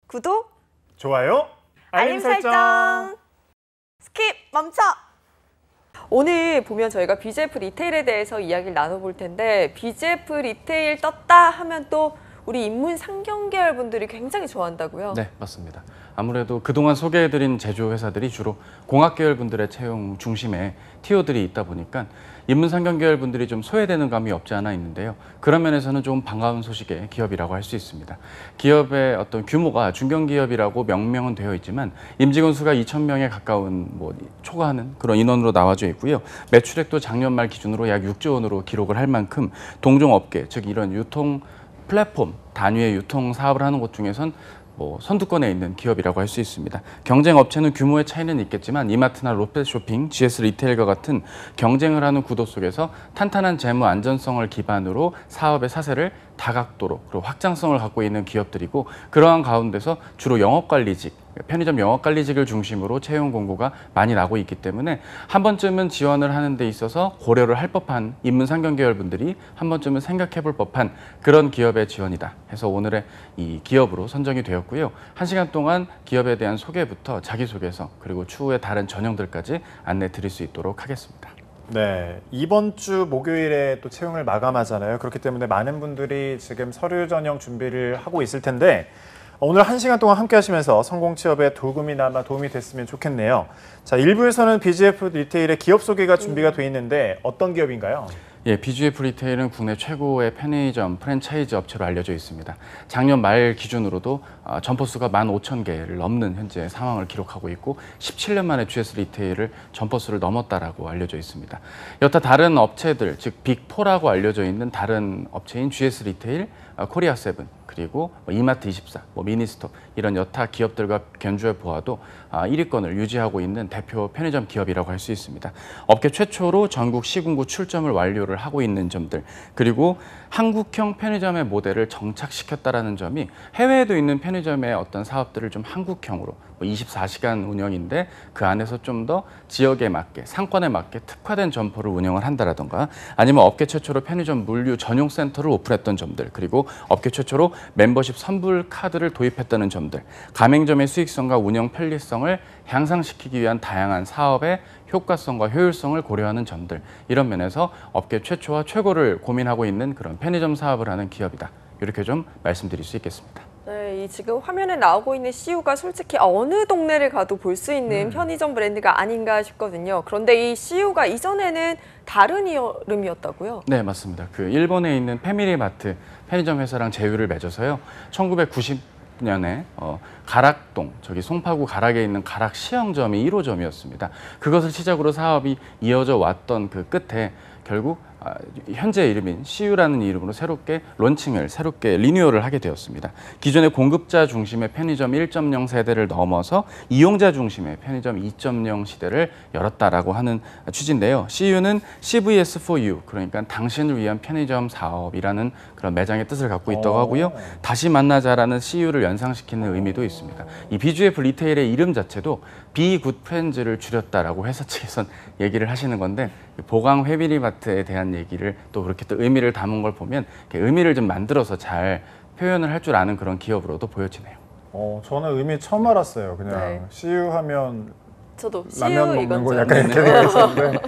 구독, 좋아요, 알림 설정. 스킵 멈춰! 오늘 보면 저희가 BGF 리테일에 대해서 이야기를 나눠볼 텐데 BGF 리테일 떴다 하면 또 우리 인문 상경 계열 분들이 굉장히 좋아한다고요? 네, 맞습니다. 아무래도 그동안 소개해드린 제조회사들이 주로 공학 계열 분들의 채용 중심에 티오들이 있다 보니까 인문 상경 계열 분들이 좀 소외되는 감이 없지 않아 있는데요. 그런 면에서는 좀 반가운 소식의 기업이라고 할 수 있습니다. 기업의 어떤 규모가 중견기업이라고 명명은 되어 있지만 임직원 수가 2,000명에 가까운 초과하는 그런 인원으로 나와져 있고요. 매출액도 작년 말 기준으로 약 6조 원으로 기록을 할 만큼 동종업계, 즉 이런 유통 플랫폼 단위의 유통 사업을 하는 곳 중에선 선두권에 있는 기업이라고 할 수 있습니다. 경쟁 업체는 규모의 차이는 있겠지만 이마트나 롯데쇼핑, GS 리테일과 같은 경쟁을 하는 구도 속에서 탄탄한 재무 안전성을 기반으로 사업의 사세를 다각도로 그리고 확장성을 갖고 있는 기업들이고, 그러한 가운데서 주로 영업관리직, 편의점 영업관리직을 중심으로 채용 공고가 많이 나고 있기 때문에 한 번쯤은 지원을 하는 데 있어서 고려를 할 법한 인문 상경 계열 분들이 한 번쯤은 생각해 볼 법한 그런 기업의 지원이다 해서 오늘의 이 기업으로 선정이 되었고요. 1시간 동안 기업에 대한 소개부터 자기소개서 그리고 추후에 다른 전형들까지 안내 드릴 수 있도록 하겠습니다. 네, 이번 주 목요일에 또 채용을 마감하잖아요. 그렇기 때문에 많은 분들이 지금 서류 전형 준비를 하고 있을 텐데 오늘 1시간 동안 함께 하시면서 성공 취업에 도움이나마 도움이 됐으면 좋겠네요. 자, 1부에서는 BGF 리테일의 기업 소개가 준비가 돼 있는데 어떤 기업인가요? 예, BGF 리테일은 국내 최고의 편의점 프랜차이즈 업체로 알려져 있습니다. 작년 말 기준으로도 점포 수가 15,000개를 넘는 현재 상황을 기록하고 있고 17년 만에 GS 리테일을 점포 수를 넘었다라고 알려져 있습니다. 여타 다른 업체들, 즉 빅4라고 알려져 있는 다른 업체인 GS 리테일, 코리아7, 그리고 이마트24, 미니스톱 이런 여타 기업들과 견주해 보아도 1위권을 유지하고 있는 대표 편의점 기업이라고 할 수 있습니다. 업계 최초로 전국 시군구 출점을 완료를 하고 있는 점들, 그리고 한국형 편의점의 모델을 정착시켰다라는 점이 해외에도 있는 편의점의 어떤 사업들을 좀 한국형으로 24시간 운영인데 그 안에서 좀 더 지역에 맞게, 상권에 맞게 특화된 점포를 운영을 한다라던가, 아니면 업계 최초로 편의점 물류 전용 센터를 오픈했던 점들, 그리고 업계 최초로 멤버십 선불 카드를 도입했다는 점들, 가맹점의 수익성과 운영 편리성을 향상시키기 위한 다양한 사업의 효과성과 효율성을 고려하는 점들, 이런 면에서 업계 최초와 최고를 고민하고 있는 그런 편의점 사업을 하는 기업이다. 이렇게 좀 말씀드릴 수 있겠습니다. 네, 이 지금 화면에 나오고 있는 CU가 솔직히 어느 동네를 가도 볼 수 있는 편의점 브랜드가 아닌가 싶거든요. 그런데 이 CU가 이전에는 다른 이름이었다고요? 네, 맞습니다. 그 일본에 있는 패밀리마트 편의점 회사랑 제휴를 맺어서요. 1990년에 가락동, 저기 송파구 가락에 있는 가락 시형점이 1호점이었습니다. 그것을 시작으로 사업이 이어져 왔던 그 끝에 결국 현재 이름인 CU라는 이름으로 새롭게 리뉴얼을 하게 되었습니다. 기존의 공급자 중심의 편의점 1.0 세대를 넘어서 이용자 중심의 편의점 2.0 시대를 열었다라고 하는 취지인데요. CU는 CVS for You, 그러니까 당신을 위한 편의점 사업이라는 그런 매장의 뜻을 갖고 있다고 하고요. 다시 만나자라는 CU를 연상시키는 의미도 있습니다. 이 BGF 리테일의 이름 자체도 Be Good Friends를 줄였다라고 회사 측에선 얘기를 하시는 건데, 보강 패밀리마트에 대한 얘기를 또 그렇게 또 의미를 담은 걸 보면 의미를 좀 만들어서 잘 표현을 할 줄 아는 그런 기업으로도 보여지네요. 저는 의미 처음 알았어요. 그냥 네. CU 하면 저도 라면 CU 먹는 거 이건 약간 이렇게 생각했었는데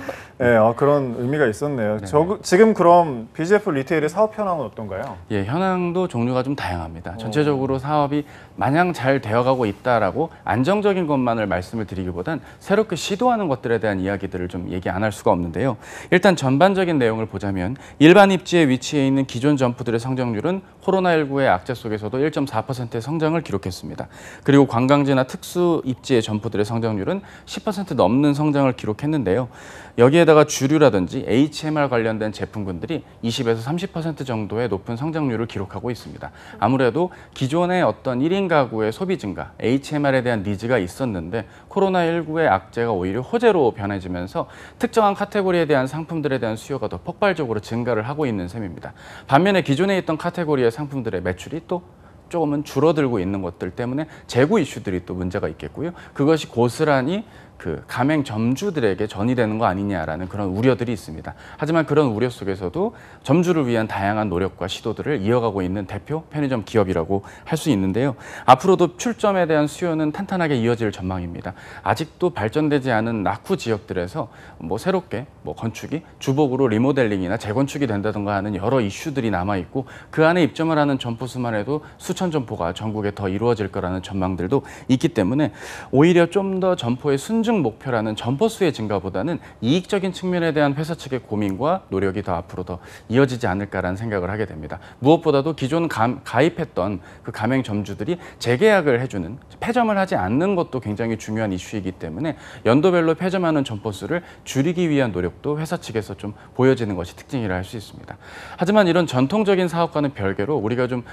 네, 그런 의미가 있었네요. 지금 그럼 BGF 리테일의 사업 현황은 어떤가요? 예, 현황도 종류가 좀 다양합니다. 전체적으로 사업이 마냥 잘 되어가고 있다라고 안정적인 것만을 말씀을 드리기보단 새롭게 시도하는 것들에 대한 이야기들을 좀 얘기 안 할 수가 없는데요. 일단 전반적인 내용을 보자면 일반 입지에 위치해 있는 기존 점포들의 성장률은 코로나19의 악재 속에서도 1.4%의 성장을 기록했습니다. 그리고 관광지나 특수 입지의 점포들의 성장률은 10% 넘는 성장을 기록했는데요. 여기에다가 주류라든지 HMR 관련된 제품군들이 20에서 30% 정도의 높은 성장률을 기록하고 있습니다. 아무래도 기존의 어떤 1인 가구의 소비 증가, HMR에 대한 니즈가 있었는데 코로나19의 악재가 오히려 호재로 변해지면서 특정한 카테고리에 대한 상품들에 대한 수요가 더 폭발적으로 증가를 하고 있는 셈입니다. 반면에 기존에 있던 카테고리의 상품들의 매출이 또 조금은 줄어들고 있는 것들 때문에 재고 이슈들이 또 문제가 있겠고요. 그것이 고스란히 그 가맹점주들에게 전이되는 거 아니냐라는 그런 우려들이 있습니다. 하지만 그런 우려 속에서도 점주를 위한 다양한 노력과 시도들을 이어가고 있는 대표 편의점 기업이라고 할 수 있는데요. 앞으로도 출점에 대한 수요는 탄탄하게 이어질 전망입니다. 아직도 발전되지 않은 낙후 지역들에서 뭐 새롭게 뭐 건축이 주복으로 리모델링이나 재건축이 된다든가 하는 여러 이슈들이 남아 있고 그 안에 입점을 하는 점포 수만 해도 수천 점포가 전국에 더 이루어질 거라는 전망들도 있기 때문에 오히려 좀 더 점포의 순증 목표라는 점포 수의 증가보다는 이익적인 측면에 대한 회사 측의 고민과 노력이 더 앞으로 더 이어지지 않을까라는 생각을 하게 됩니다. 무엇보다도 기존 가입했던 그 가맹점주들이 재계약을 해주는 폐점을 하지 않는 것도 굉장히 중요한 이슈이기 때문에 연도별로 폐점하는 점포 수를 줄이기 위한 노력도 회사 측에서 좀 보여지는 것이 특징이라 할 수 있습니다. 하지만 이런 전통적인 사업과는 별개로 우리가 좀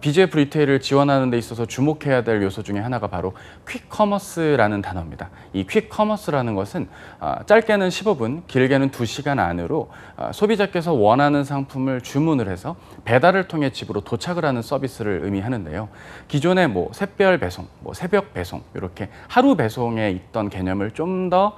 BGF 리테일을 지원하는 데 있어서 주목해야 될 요소 중에 하나가 바로 퀵커머스라는 단어입니다. 이 퀵커머스라는 것은 짧게는 15분, 길게는 2시간 안으로 소비자께서 원하는 상품을 주문을 해서 배달을 통해 집으로 도착을 하는 서비스를 의미하는데요. 기존에 뭐 샛별 배송, 뭐 새벽 배송 이렇게 하루 배송에 있던 개념을 좀 더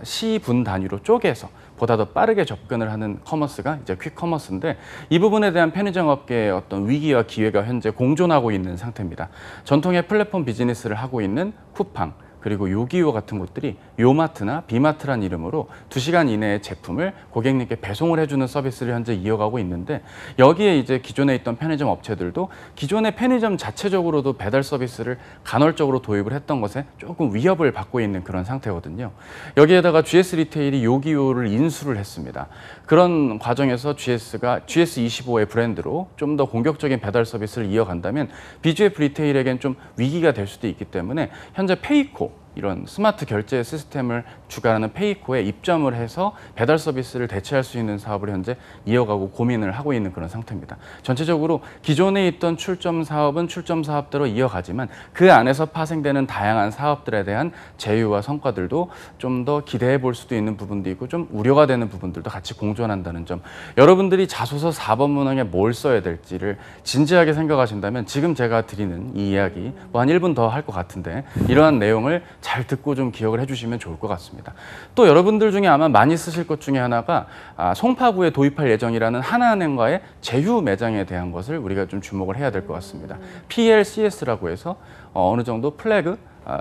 시분 단위로 쪼개서 보다 더 빠르게 접근을 하는 커머스가 이제 퀵커머스인데 이 부분에 대한 편의점 업계의 어떤 위기와 기회가 현재 공존하고 있는 상태입니다. 전통의 플랫폼 비즈니스를 하고 있는 쿠팡 그리고 요기요 같은 곳들이 요마트나 비마트란 이름으로 2시간 이내의 제품을 고객님께 배송을 해주는 서비스를 현재 이어가고 있는데 여기에 이제 기존에 있던 편의점 업체들도 기존의 편의점 자체적으로도 배달 서비스를 간헐적으로 도입을 했던 것에 조금 위협을 받고 있는 그런 상태거든요. 여기에다가 GS 리테일이 요기요를 인수를 했습니다. 그런 과정에서 GS25의 브랜드로 좀 더 공격적인 배달 서비스를 이어간다면 BGF 리테일에겐 좀 위기가 될 수도 있기 때문에 현재 페이코 이런 스마트 결제 시스템을 주관하는 페이코에 입점을 해서 배달 서비스를 대체할 수 있는 사업을 현재 이어가고 고민을 하고 있는 그런 상태입니다. 전체적으로 기존에 있던 출점 사업은 출점 사업대로 이어가지만 그 안에서 파생되는 다양한 사업들에 대한 제휴와 성과들도 좀 더 기대해 볼 수도 있는 부분도 있고 좀 우려가 되는 부분들도 같이 공존한다는 점. 여러분들이 자소서 4번 문항에 뭘 써야 될지를 진지하게 생각하신다면 지금 제가 드리는 이 이야기 뭐 한 1분 더 할 것 같은데 이러한 내용을 잘 듣고 좀 기억을 해주시면 좋을 것 같습니다. 또 여러분들 중에 아마 많이 쓰실 것 중에 하나가 송파구에 도입할 예정이라는 하나은행과의 제휴 매장에 대한 것을 우리가 좀 주목을 해야 될 것 같습니다. PLCS라고 해서 어느 정도 플래그,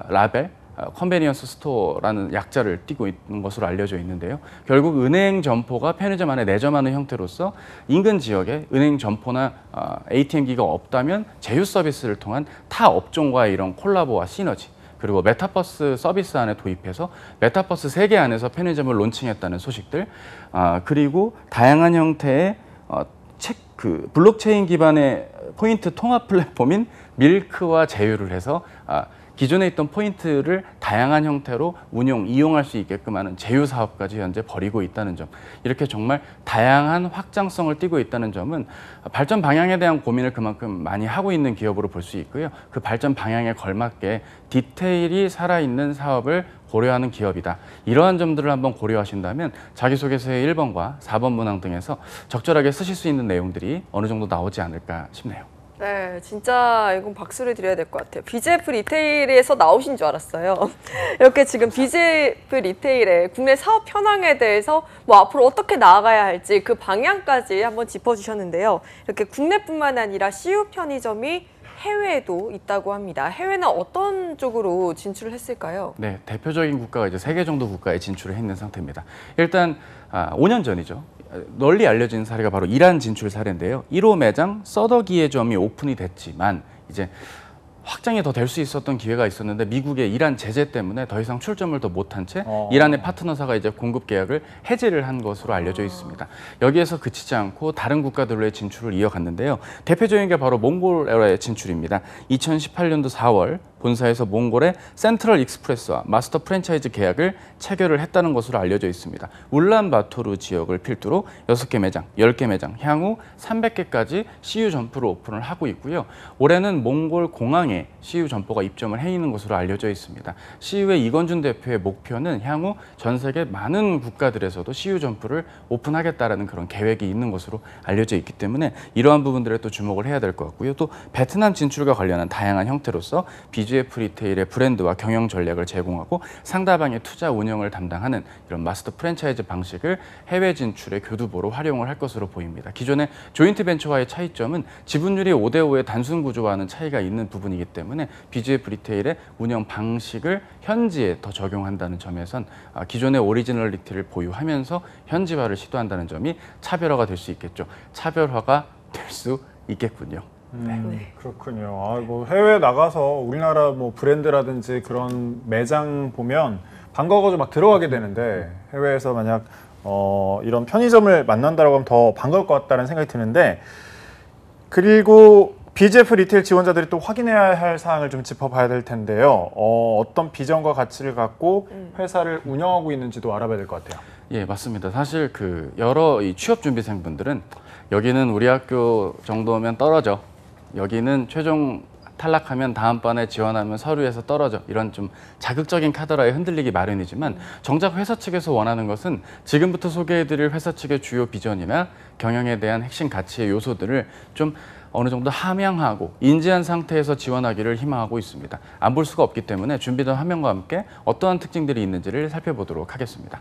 라벨, 컨베니언스 스토어라는 약자를 띠고 있는 것으로 알려져 있는데요. 결국 은행 점포가 편의점 안에 내점하는 형태로서 인근 지역에 은행 점포나 ATM기가 없다면 제휴 서비스를 통한 타 업종과의 이런 콜라보와 시너지 그리고 메타버스 서비스 안에 도입해서 메타버스 세계 안에서 편의점을 론칭했다는 소식들 그리고 다양한 형태의 블록체인 기반의 포인트 통합 플랫폼인 밀크와 제휴를 해서 기존에 있던 포인트를 다양한 형태로 이용할 수 있게끔 하는 제휴 사업까지 현재 벌이고 있다는 점. 이렇게 정말 다양한 확장성을 띠고 있다는 점은 발전 방향에 대한 고민을 그만큼 많이 하고 있는 기업으로 볼 수 있고요. 그 발전 방향에 걸맞게 디테일이 살아있는 사업을 고려하는 기업이다. 이러한 점들을 한번 고려하신다면 자기소개서의 1번과 4번 문항 등에서 적절하게 쓰실 수 있는 내용들이 어느 정도 나오지 않을까 싶네요. 네, 진짜 이건 박수를 드려야 될 것 같아요. BGF 리테일에서 나오신 줄 알았어요. 이렇게 지금 BGF 리테일의 국내 사업 현황에 대해서 뭐 앞으로 어떻게 나아가야 할지 그 방향까지 한번 짚어주셨는데요. 이렇게 국내뿐만 아니라 CU 편의점이 해외에도 있다고 합니다. 해외는 어떤 쪽으로 진출을 했을까요? 네, 대표적인 국가가 이제 3개 정도 국가에 진출을 했는 상태입니다. 일단 5년 전이죠. 널리 알려진 사례가 바로 이란 진출 사례인데요. 1호 매장 서더기에점이 오픈이 됐지만 이제 확장이 더 될 수 있었던 기회가 있었는데 미국의 이란 제재 때문에 더 이상 출점을 더 못한 채 이란의 파트너사가 이제 공급 계약을 해지를 한 것으로 알려져 있습니다. 여기에서 그치지 않고 다른 국가들로의 진출을 이어갔는데요. 대표적인 게 바로 몽골의 진출입니다. 2018년도 4월 본사에서 몽골의 센트럴 익스프레스와 마스터 프랜차이즈 계약을 체결을 했다는 것으로 알려져 있습니다. 울란바토르 지역을 필두로 6개 매장, 10개 매장, 향후 300개까지 CU 점포를 오픈을 하고 있고요. 올해는 몽골 공항에 CU 점포가 입점을 해 있는 것으로 알려져 있습니다. CU의 이건준 대표의 목표는 향후 전 세계 많은 국가들에서도 CU 점포를 오픈하겠다라는 그런 계획이 있는 것으로 알려져 있기 때문에 이러한 부분들에 또 주목을 해야 될 것 같고요. 또 베트남 진출과 관련한 다양한 형태로서 BGF BGF 리테일의 브랜드와 경영 전략을 제공하고 상대방의 투자 운영을 담당하는 이런 마스터 프랜차이즈 방식을 해외 진출의 교두보로 활용을 할 것으로 보입니다. 기존의 조인트 벤처와의 차이점은 지분율이 5대5의 단순 구조와는 차이가 있는 부분이기 때문에 BGF 리테일의 운영 방식을 현지에 더 적용한다는 점에선 기존의 오리지널리티를 보유하면서 현지화를 시도한다는 점이 차별화가 될 수 있겠죠. 차별화가 될 수 있겠군요. 네. 그렇군요. 뭐 해외 나가서 우리나라 뭐 브랜드라든지 그런 매장 보면 반가워가지고 막 들어가게 되는데 해외에서 만약 이런 편의점을 만난다라고 하면 더 반가울 것 같다는 생각이 드는데, 그리고 BGF 리테일 지원자들이 또 확인해야 할 사항을 좀 짚어봐야 될 텐데요. 어떤 비전과 가치를 갖고 회사를 운영하고 있는지도 알아봐야 될 것 같아요. 예, 맞습니다. 사실 여러 이 취업 준비생분들은 여기는 우리 학교 정도면 떨어져, 여기는 최종 탈락하면 다음번에 지원하면 서류에서 떨어져, 이런 좀 자극적인 카더라에 흔들리기 마련이지만 정작 회사 측에서 원하는 것은 지금부터 소개해드릴 회사 측의 주요 비전이나 경영에 대한 핵심 가치의 요소들을 좀 어느 정도 함양하고 인지한 상태에서 지원하기를 희망하고 있습니다. 안 볼 수가 없기 때문에 준비된 화면과 함께 어떠한 특징들이 있는지를 살펴보도록 하겠습니다.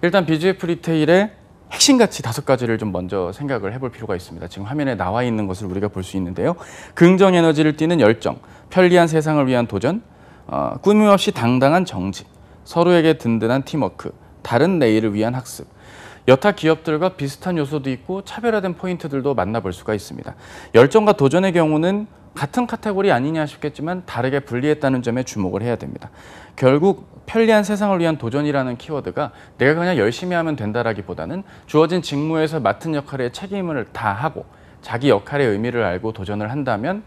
일단 BGF 리테일의 핵심 가치 5가지를 좀 먼저 생각을 해볼 필요가 있습니다. 지금 화면에 나와 있는 것을 우리가 볼 수 있는데요. 긍정 에너지를 띠는 열정, 편리한 세상을 위한 도전, 꾸밈없이 당당한 정직, 서로에게 든든한 팀워크, 다른 내일을 위한 학습. 여타 기업들과 비슷한 요소도 있고 차별화된 포인트들도 만나볼 수가 있습니다. 열정과 도전의 경우는 같은 카테고리 아니냐 싶겠지만 다르게 분리했다는 점에 주목을 해야 됩니다. 결국 편리한 세상을 위한 도전이라는 키워드가 내가 그냥 열심히 하면 된다라기보다는 주어진 직무에서 맡은 역할의 책임을 다하고 자기 역할의 의미를 알고 도전을 한다면,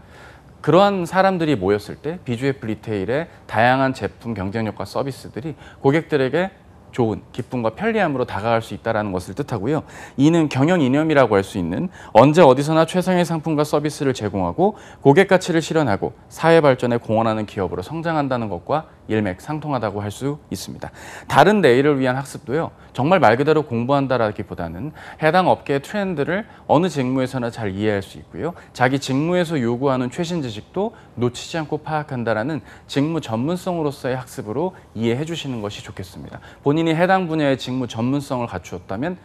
그러한 사람들이 모였을 때 BGF 리테일의 다양한 제품, 경쟁력과 서비스들이 고객들에게 좋은 기쁨과 편리함으로 다가갈 수 있다는 것을 뜻하고요. 이는 경영 이념이라고 할 수 있는 언제 어디서나 최상의 상품과 서비스를 제공하고 고객 가치를 실현하고 사회 발전에 공헌하는 기업으로 성장한다는 것과 일맥상통하다고 할 수 있습니다. 다른 내일을 위한 학습도요. 정말 말 그대로 공부한다라기보다는 해당 업계의 트렌드를 어느 직무에서나 잘 이해할 수 있고요. 자기 직무에서 요구하는 최신 지식도 놓치지 않고 파악한다라는 직무 전문성으로서의 학습으로 이해해 주시는 것이 좋겠습니다. 본인이 해당 분야의 직무 전문성을 갖추었다면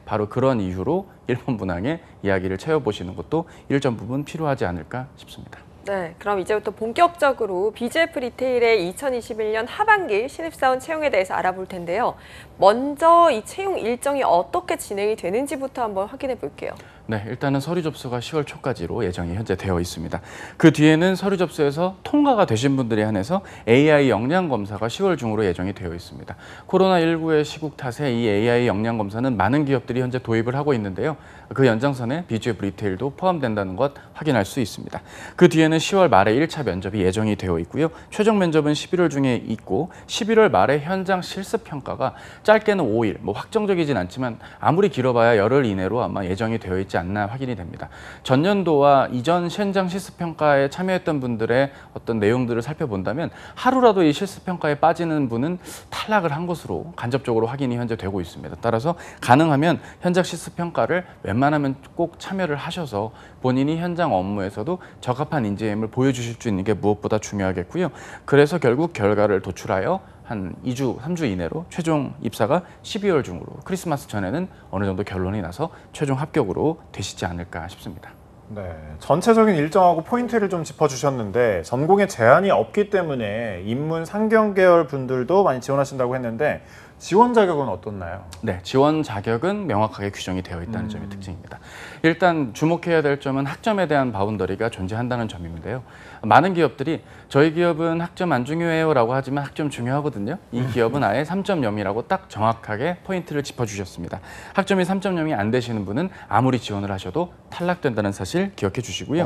바로 그런 이유로 1번 분항의 이야기를 채워보시는 것도 일정 부분 필요하지 않을까 싶습니다. 네, 그럼 이제부터 본격적으로 BGF 리테일의 2021년 하반기 신입사원 채용에 대해서 알아볼 텐데요. 먼저 이 채용 일정이 어떻게 진행이 되는지부터 한번 확인해 볼게요. 네, 일단은 서류 접수가 10월 초까지로 예정이 현재 되어 있습니다. 그 뒤에는 서류 접수에서 통과가 되신 분들에 한해서 AI 역량 검사가 10월 중으로 예정이 되어 있습니다. 코로나19의 시국 탓에 이 AI 역량 검사는 많은 기업들이 현재 도입을 하고 있는데요. 그 연장선에 BGF 리테일도 포함된다는 것 확인할 수 있습니다. 그 뒤에는 10월 말에 1차 면접이 예정이 되어 있고요. 최종 면접은 11월 중에 있고 11월 말에 현장 실습 평가가 짧게는 5일, 뭐 확정적이진 않지만 아무리 길어봐야 열흘 이내로 아마 예정이 되어 있지 않나 확인이 됩니다. 전년도와 이전 현장 실습 평가에 참여했던 분들의 어떤 내용들을 살펴본다면 하루라도 이 실습 평가에 빠지는 분은 탈락을 한 것으로 간접적으로 확인이 현재 되고 있습니다. 따라서 가능하면 현장 실습 평가를 웬만하면 꼭 참여를 하셔서 본인이 현장 업무에서도 적합한 인재임을 보여주실 수 있는 게 무엇보다 중요하겠고요. 그래서 결국 결과를 도출하여 한 2주, 3주 이내로 최종 입사가 12월 중으로 크리스마스 전에는 어느 정도 결론이 나서 최종 합격으로 되시지 않을까 싶습니다. 네, 전체적인 일정하고 포인트를 좀 짚어주셨는데 전공에 제한이 없기 때문에 인문 상경 계열 분들도 많이 지원하신다고 했는데 지원 자격은 어떻나요? 네, 지원 자격은 명확하게 규정이 되어 있다는 점이 특징입니다. 일단 주목해야 될 점은 학점에 대한 바운더리가 존재한다는 점인데요. 많은 기업들이 저희 기업은 학점 안 중요해요 라고 하지만 학점 중요하거든요. 이 기업은 아예 3.0이라고 딱 정확하게 포인트를 짚어주셨습니다. 학점이 3.0이 안 되시는 분은 아무리 지원을 하셔도 탈락된다는 사실 기억해 주시고요.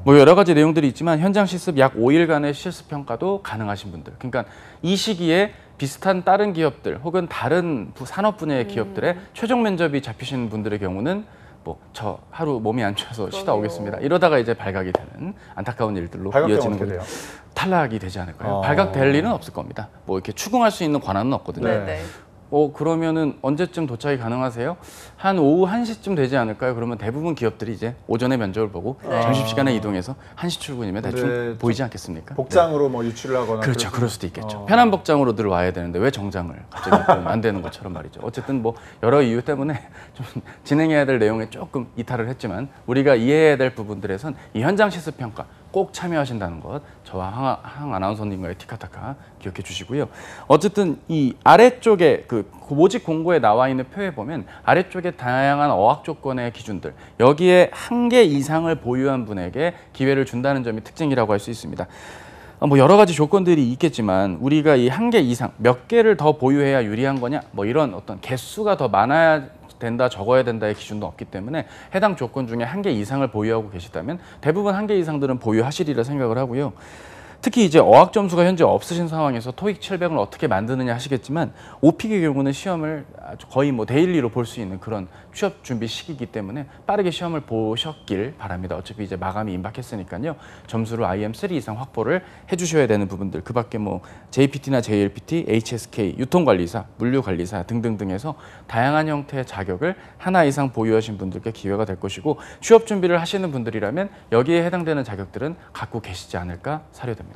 뭐 여러 가지 내용들이 있지만 현장 실습 약 5일간의 실습 평가도 가능하신 분들, 그러니까 이 시기에 비슷한 다른 기업들 혹은 다른 산업 분야의 기업들의 최종 면접이 잡히시는 분들의 경우는 뭐 저 하루 몸이 안 좋아서 쉬다 오겠습니다. 이러다가 이제 발각이 되는 안타까운 일들로 이어지는 거예요. 탈락이 되지 않을까요? 발각될 리는 없을 겁니다. 뭐 이렇게 추궁할 수 있는 권한은 없거든요. 네네. 그러면은 언제쯤 도착이 가능하세요? 한 오후 1시쯤 되지 않을까요? 그러면 대부분 기업들이 이제 오전에 면접을 보고 네. 점심시간에 이동해서 1시 출근이면 대충 네, 보이지 않겠습니까? 복장으로 뭐 유출을 하거나 그렇죠. 그럴 그럴 수도 있겠죠. 어. 편한 복장으로 늘 와야 되는데 왜 정장을 갑자기 입으면 안 되는 것처럼 말이죠. 어쨌든 뭐 여러 이유 때문에 좀 진행해야 될 내용에 조금 이탈을 했지만 우리가 이해해야 될 부분들에선 이 현장 실습 평가 꼭 참여하신다는 것 저와 황 아나운서님과의 티카타카 기억해 주시고요. 어쨌든 이 아래쪽에 그 모집 공고에 나와 있는 표에 보면 아래쪽에 다양한 어학 조건의 기준들 여기에 한 개 이상을 보유한 분에게 기회를 준다는 점이 특징이라고 할 수 있습니다. 뭐 여러 가지 조건들이 있겠지만 우리가 이 한 개 이상 몇 개를 더 보유해야 유리한 거냐 뭐 이런 어떤 개수가 더 많아야 된다 적어야 된다의 기준도 없기 때문에 해당 조건 중에 한 개 이상을 보유하고 계시다면 대부분 한 개 이상들은 보유하시리라 생각을 하고요. 특히 이제 어학 점수가 현재 없으신 상황에서 토익 700을 어떻게 만드느냐 하시겠지만 오픽의 경우는 시험을 거의 뭐 데일리로 볼 수 있는 그런 취업 준비 시기이기 때문에 빠르게 시험을 보셨길 바랍니다. 어차피 이제 마감이 임박했으니까요. 점수를 IM3 이상 확보를 해주셔야 되는 부분들 그밖에 뭐 JPT나 JLPT, HSK, 유통관리사, 물류관리사 등등등에서 다양한 형태의 자격을 하나 이상 보유하신 분들께 기회가 될 것이고 취업 준비를 하시는 분들이라면 여기에 해당되는 자격들은 갖고 계시지 않을까 사료됩니다.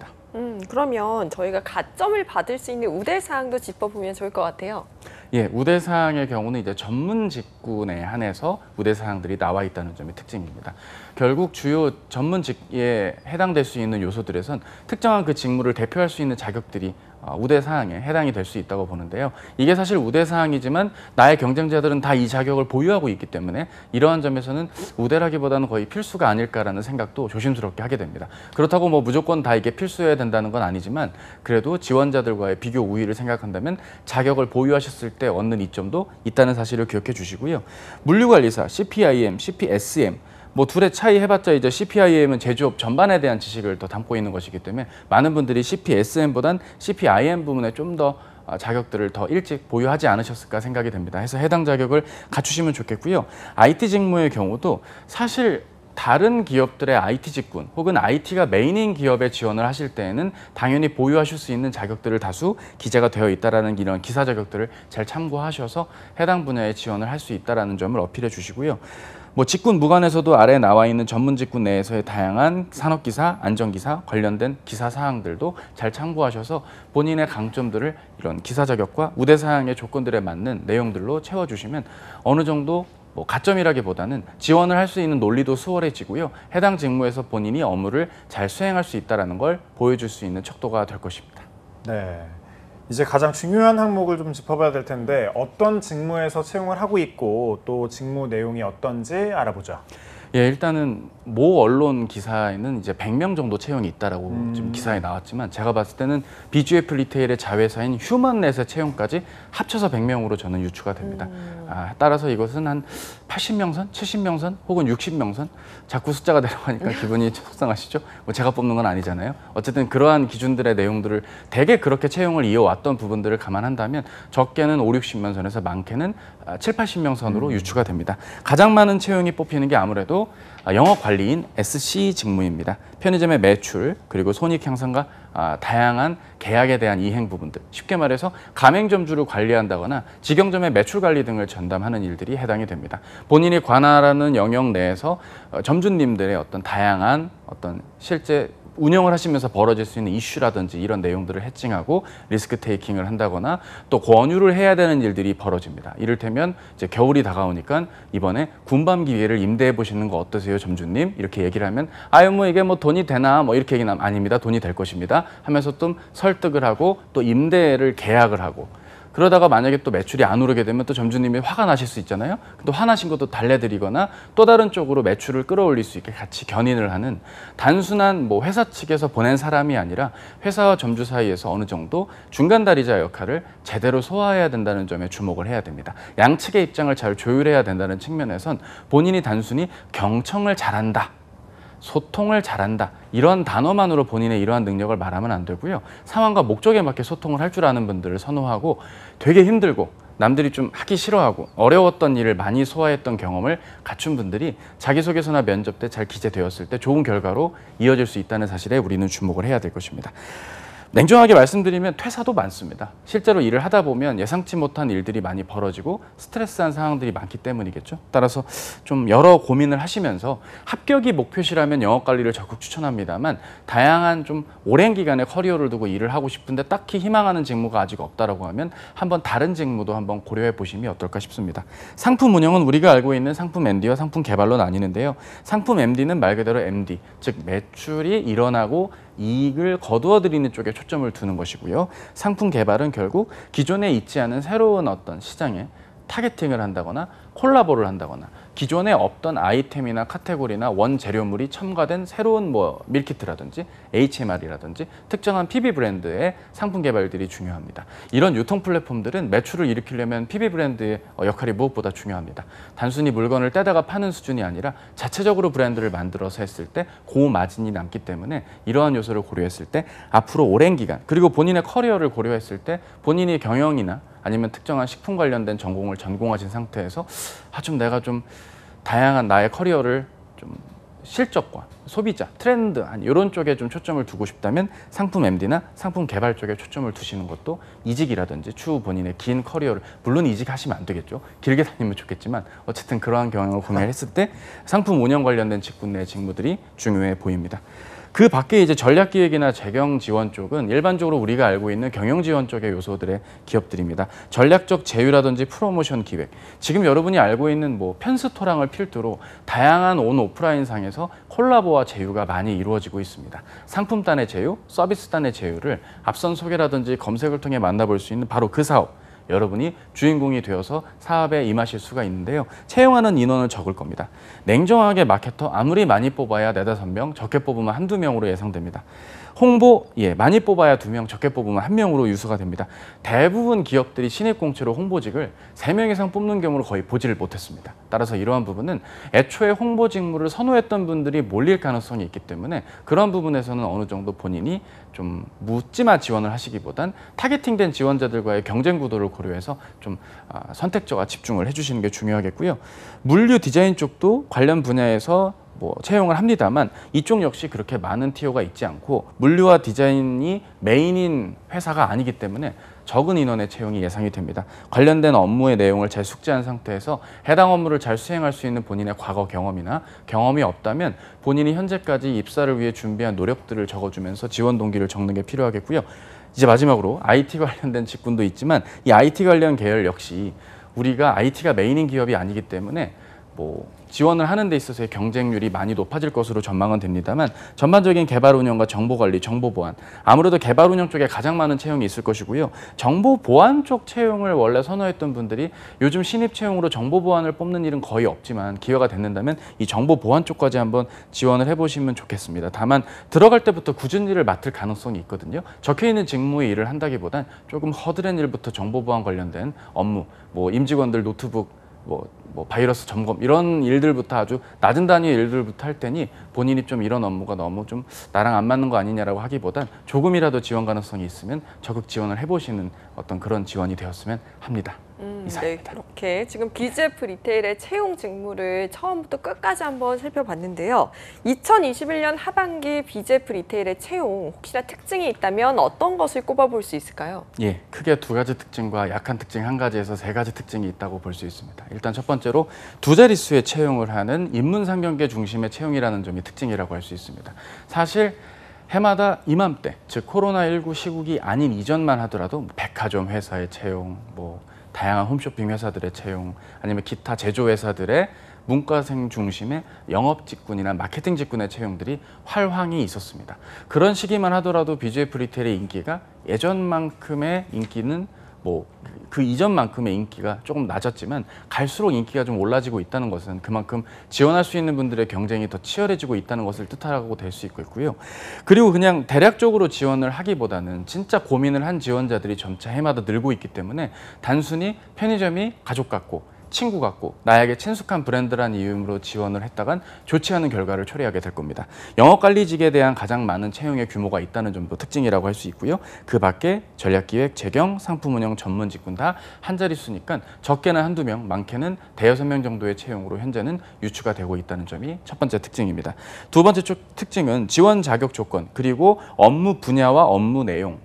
그러면 저희가 가점을 받을 수 있는 우대사항도 짚어보면 좋을 것 같아요. 예, 우대사항의 경우는 이제 전문 직군에 한해서 우대사항들이 나와 있다는 점이 특징입니다. 결국 주요 전문 직에 해당될 수 있는 요소들에선 특정한 그 직무를 대표할 수 있는 자격들이 우대사항에 해당이 될 수 있다고 보는데요. 이게 사실 우대사항이지만 나의 경쟁자들은 다 이 자격을 보유하고 있기 때문에 이러한 점에서는 우대라기보다는 거의 필수가 아닐까라는 생각도 조심스럽게 하게 됩니다. 그렇다고 뭐 무조건 다 이게 필수여야 된다는 건 아니지만 그래도 지원자들과의 비교 우위를 생각한다면 자격을 보유하셨을 때 얻는 이점도 있다는 사실을 기억해 주시고요. 물류관리사, CPIM, CPSM 뭐 둘의 차이 해봤자 이제 CPIM은 제조업 전반에 대한 지식을 더 담고 있는 것이기 때문에 많은 분들이 CPSM보단 CPIM 부분에 좀 더 자격들을 더 일찍 보유하지 않으셨을까 생각이 됩니다. 해서 해당 자격을 갖추시면 좋겠고요. IT 직무의 경우도 사실 다른 기업들의 IT 직군 혹은 IT가 메인인 기업에 지원을 하실 때에는 당연히 보유하실 수 있는 자격들을 다수 기재가 되어 있다라는 이런 기사 자격들을 잘 참고하셔서 해당 분야에 지원을 할 수 있다라는 점을 어필해 주시고요. 뭐 직군 무관에서도 아래에 나와 있는 전문 직군 내에서의 다양한 산업기사, 안전기사 관련된 기사 사항들도 잘 참고하셔서 본인의 강점들을 이런 기사 자격과 우대사항의 조건들에 맞는 내용들로 채워주시면 어느 정도 뭐 가점이라기보다는 지원을 할 수 있는 논리도 수월해지고요. 해당 직무에서 본인이 업무를 잘 수행할 수 있다는 걸 보여줄 수 있는 척도가 될 것입니다. 네. 이제 가장 중요한 항목을 좀 짚어봐야 될 텐데 어떤 직무에서 채용을 하고 있고 또 직무 내용이 어떤지 알아보죠. 예, 일단은 모 언론 기사에는 이제 100명 정도 채용이 있다라고 지금 기사에 나왔지만 제가 봤을 때는 BGF 리테일의 자회사인 휴먼넷의 채용까지 합쳐서 100명으로 저는 유추가 됩니다. 따라서 이것은 한 80명 선, 70명 선 혹은 60명 선 자꾸 숫자가 내려가니까 기분이 속상하시죠? 뭐 제가 뽑는 건 아니잖아요. 어쨌든 그러한 기준들의 내용들을 대개 그렇게 채용을 이어왔던 부분들을 감안한다면 적게는 5, 60명 선에서 많게는 7, 80명 선으로 유추가 됩니다. 가장 많은 채용이 뽑히는 게 아무래도 영업관리인 SC 직무입니다. 편의점의 매출 그리고 손익 향상과 다양한 계약에 대한 이행 부분들 쉽게 말해서 가맹점주를 관리한다거나 직영점의 매출 관리 등을 전담하는 일들이 해당이 됩니다. 본인이 관할하는 영역 내에서 점주님들의 어떤 다양한 어떤 실제 운영을 하시면서 벌어질 수 있는 이슈라든지 이런 내용들을 해칭하고 리스크 테이킹을 한다거나 또 권유를 해야 되는 일들이 벌어집니다. 이를테면 이제 겨울이 다가오니까 이번에 군밤 기계를 임대해 보시는 거 어떠세요, 점주님? 이렇게 얘기를 하면 아유 뭐 이게 뭐 돈이 되나 뭐 이렇게 얘기하면 아닙니다. 돈이 될 것입니다. 하면서 좀 설득을 하고 또 임대를 계약을 하고 그러다가 만약에 또 매출이 안 오르게 되면 또 점주님이 화가 나실 수 있잖아요. 또 화나신 것도 달래드리거나 또 다른 쪽으로 매출을 끌어올릴 수 있게 같이 견인을 하는 단순한 뭐 회사 측에서 보낸 사람이 아니라 회사와 점주 사이에서 어느 정도 중간다리자 역할을 제대로 소화해야 된다는 점에 주목을 해야 됩니다. 양측의 입장을 잘 조율해야 된다는 측면에선 본인이 단순히 경청을 잘한다. 소통을 잘한다. 이런 단어만으로 본인의 이러한 능력을 말하면 안 되고요. 상황과 목적에 맞게 소통을 할 줄 아는 분들을 선호하고 되게 힘들고 남들이 좀 하기 싫어하고 어려웠던 일을 많이 소화했던 경험을 갖춘 분들이 자기소개서나 면접 때 잘 기재되었을 때 좋은 결과로 이어질 수 있다는 사실에 우리는 주목을 해야 될 것입니다. 냉정하게 말씀드리면 퇴사도 많습니다. 실제로 일을 하다 보면 예상치 못한 일들이 많이 벌어지고 스트레스한 상황들이 많기 때문이겠죠. 따라서 좀 여러 고민을 하시면서 합격이 목표시라면 영업 관리를 적극 추천합니다만 다양한 좀 오랜 기간의 커리어를 두고 일을 하고 싶은데 딱히 희망하는 직무가 아직 없다라고 하면 한번 다른 직무도 한번 고려해 보심이 어떨까 싶습니다. 상품 운영은 우리가 알고 있는 상품 MD와 상품 개발로 나뉘는데요. 상품 MD는 말 그대로 MD, 즉 매출이 일어나고 이익을 거두어들이는 쪽에 초점을 두는 것이고요. 상품 개발은 결국 기존에 있지 않은 새로운 어떤 시장에 타겟팅을 한다거나 콜라보를 한다거나 기존에 없던 아이템이나 카테고리나 원재료물이 첨가된 새로운 뭐 밀키트라든지 HMR이라든지 특정한 PB 브랜드의 상품 개발들이 중요합니다. 이런 유통 플랫폼들은 매출을 일으키려면 PB 브랜드의 역할이 무엇보다 중요합니다. 단순히 물건을 떼다가 파는 수준이 아니라 자체적으로 브랜드를 만들어서 했을 때 고마진이 남기 때문에 이러한 요소를 고려했을 때 앞으로 오랜 기간 그리고 본인의 커리어를 고려했을 때 본인이 경영이나 아니면 특정한 식품 관련된 전공을 전공하신 상태에서 좀 내가 좀 다양한 나의 커리어를 좀 실적과 소비자, 트렌드 이런 쪽에 좀 초점을 두고 싶다면 상품 MD나 상품 개발 쪽에 초점을 두시는 것도 이직이라든지 추후 본인의 긴 커리어를 물론 이직하시면 안 되겠죠. 길게 다니면 좋겠지만 어쨌든 그러한 경영을 고민했을 때 상품 운영 관련된 직군 내 직무들이 중요해 보입니다. 그 밖에 이제 전략기획이나 재경 지원 쪽은 일반적으로 우리가 알고 있는 경영 지원 쪽의 요소들의 기업들입니다. 전략적 제휴라든지 프로모션 기획. 지금 여러분이 알고 있는 뭐 편스토랑을 필두로 다양한 온 오프라인 상에서 콜라보와 제휴가 많이 이루어지고 있습니다. 상품단의 제휴, 서비스단의 제휴를 앞선 소개라든지 검색을 통해 만나볼 수 있는 바로 그 사업. 여러분이 주인공이 되어서 사업에 임하실 수가 있는데요. 채용하는 인원은 적을 겁니다. 냉정하게 마케터 아무리 많이 뽑아야 4~5명, 적게 뽑으면 1~2명으로 예상됩니다. 홍보, 많이 뽑아야 2명, 적게 뽑으면 1명으로 유수가 됩니다. 대부분 기업들이 신입 공채로 홍보직을 3명 이상 뽑는 경우를 거의 보지를 못했습니다. 따라서 이러한 부분은 애초에 홍보 직무를 선호했던 분들이 몰릴 가능성이 있기 때문에 그런 부분에서는 어느 정도 본인이 좀 묻지마 지원을 하시기보단 타겟팅된 지원자들과의 경쟁 구도를 고려해서 좀 선택적과 집중을 해주시는 게 중요하겠고요. 물류 디자인 쪽도 관련 분야에서 채용을 합니다만 이쪽 역시 그렇게 많은 티오가 있지 않고 물류와 디자인이 메인인 회사가 아니기 때문에 적은 인원의 채용이 예상이 됩니다. 관련된 업무의 내용을 잘 숙지한 상태에서 해당 업무를 잘 수행할 수 있는 본인의 과거 경험이나 경험이 없다면 본인이 현재까지 입사를 위해 준비한 노력들을 적어주면서 지원 동기를 적는 게 필요하겠고요. 이제 마지막으로 IT 관련된 직군도 있지만 이 IT 관련 계열 역시 우리가 IT가 메인인 기업이 아니기 때문에 지원을 하는 데 있어서의 경쟁률이 많이 높아질 것으로 전망은 됩니다만 전반적인 개발 운영과 정보 관리, 정보 보안 아무래도 개발 운영 쪽에 가장 많은 채용이 있을 것이고요. 정보 보안 쪽 채용을 원래 선호했던 분들이 요즘 신입 채용으로 정보 보안을 뽑는 일은 거의 없지만 기회가 된다면 이 정보 보안 쪽까지 한번 지원을 해보시면 좋겠습니다. 다만 들어갈 때부터 굳은 일을 맡을 가능성이 있거든요. 적혀있는 직무의 일을 한다기보단 조금 허드렛 일부터 정보 보안 관련된 업무, 임직원들 노트북 바이러스 점검 이런 일들부터 아주 낮은 단위의 일들부터 할 테니 본인이 좀 이런 업무가 너무 좀 나랑 안 맞는 거 아니냐라고 하기보단 조금이라도 지원 가능성이 있으면 적극 지원을 해보시는 어떤 그런 지원이 되었으면 합니다. 네, 그렇게 지금 BGF 리테일의 채용 직무를 처음부터 끝까지 한번 살펴봤는데요. 2021년 하반기 BGF 리테일의 채용 혹시나 특징이 있다면 어떤 것을 꼽아볼 수 있을까요? 크게 2가지 특징과 약한 특징 1가지에서 3가지 특징이 있다고 볼 수 있습니다. 일단 첫 번째로 2자릿수의 채용을 하는 인문상경계 중심의 채용이라는 점이 특징이라고 할 수 있습니다. 사실 해마다 이맘때, 즉 코로나19 시국이 아닌 이전만 하더라도 백화점 회사의 채용, 다양한 홈쇼핑 회사들의 채용, 아니면 기타 제조 회사들의 문과생 중심의 영업 직군이나 마케팅 직군의 채용들이 활황이 있었습니다. 그런 시기만 하더라도 BGF 리테일의 인기가 예전만큼의 인기는 그 이전만큼의 인기가 조금 낮았지만 갈수록 인기가 좀 올라지고 있다는 것은 그만큼 지원할 수 있는 분들의 경쟁이 더 치열해지고 있다는 것을 뜻하고 될 수 있고요. 그리고 그냥 대략적으로 지원을 하기보다는 진짜 고민을 한 지원자들이 점차 해마다 늘고 있기 때문에 단순히 편의점이 가족 같고 친구 같고 나에게 친숙한 브랜드란 이유로 지원을 했다간 좋지 않은 결과를 초래하게 될 겁니다. 영업관리직에 대한 가장 많은 채용의 규모가 있다는 점도 특징이라고 할 수 있고요. 그 밖에 전략기획, 재경, 상품운영 전문 직군 다 한 자릿수니까 적게는 한두 명, 많게는 대여섯 명 정도의 채용으로 현재는 유추가 되고 있다는 점이 첫 번째 특징입니다. 두 번째 특징은 지원 자격 조건, 그리고 업무 분야와 업무 내용,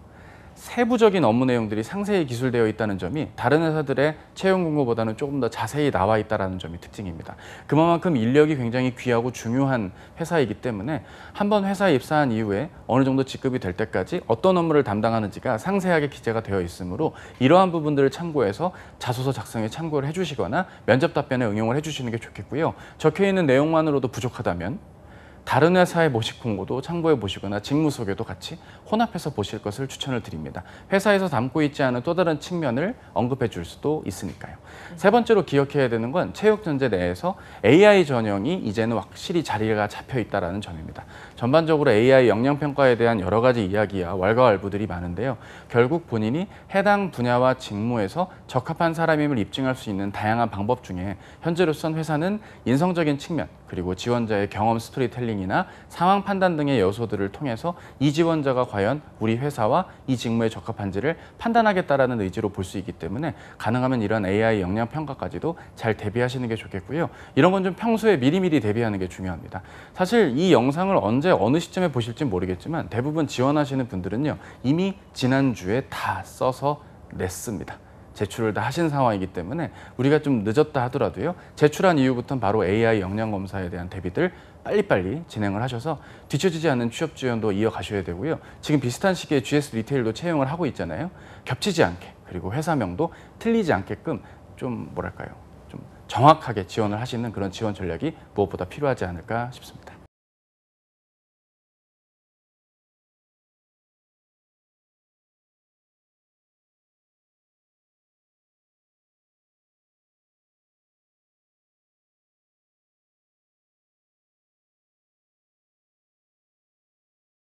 세부적인 업무 내용들이 상세히 기술되어 있다는 점이 다른 회사들의 채용 공고보다는 조금 더 자세히 나와 있다는 점이 특징입니다. 그만큼 인력이 굉장히 귀하고 중요한 회사이기 때문에 한번 회사에 입사한 이후에 어느 정도 직급이 될 때까지 어떤 업무를 담당하는지가 상세하게 기재가 되어 있으므로 이러한 부분들을 참고해서 자소서 작성에 참고를 해주시거나 면접 답변에 응용을 해주시는 게 좋겠고요. 적혀있는 내용만으로도 부족하다면 다른 회사의 모집 공고도 참고해 보시거나 직무 소개도 같이 혼합해서 보실 것을 추천을 드립니다. 회사에서 담고 있지 않은 또 다른 측면을 언급해 줄 수도 있으니까요. 세 번째로 기억해야 되는 건 체육전제 내에서 AI 전형이 이제는 확실히 자리가 잡혀 있다는 점입니다. 전반적으로 AI 역량평가에 대한 여러 가지 이야기와 왈가왈부들이 많은데요. 결국 본인이 해당 분야와 직무에서 적합한 사람임을 입증할 수 있는 다양한 방법 중에 현재로선 회사는 인성적인 측면, 그리고 지원자의 경험 스토리텔링이나 상황 판단 등의 요소들을 통해서 이 지원자가 과연 우리 회사와 이 직무에 적합한지를 판단하겠다라는 의지로 볼 수 있기 때문에 가능하면 이런 AI 역량 평가까지도 잘 대비하시는 게 좋겠고요. 이런 건 좀 평소에 미리미리 대비하는 게 중요합니다. 사실 이 영상을 언제 어느 시점에 보실지 모르겠지만 대부분 지원하시는 분들은요, 이미 지난주에 다 써서 냈습니다. 제출을 다 하신 상황이기 때문에 우리가 좀 늦었다 하더라도요, 제출한 이후부터는 바로 AI 역량 검사에 대한 대비들 빨리빨리 진행을 하셔서 뒤처지지 않는 취업 지원도 이어가셔야 되고요. 지금 비슷한 시기에 GS 리테일도 채용을 하고 있잖아요. 겹치지 않게, 그리고 회사명도 틀리지 않게끔 좀 뭐랄까요, 좀 정확하게 지원을 하시는 그런 지원 전략이 무엇보다 필요하지 않을까 싶습니다.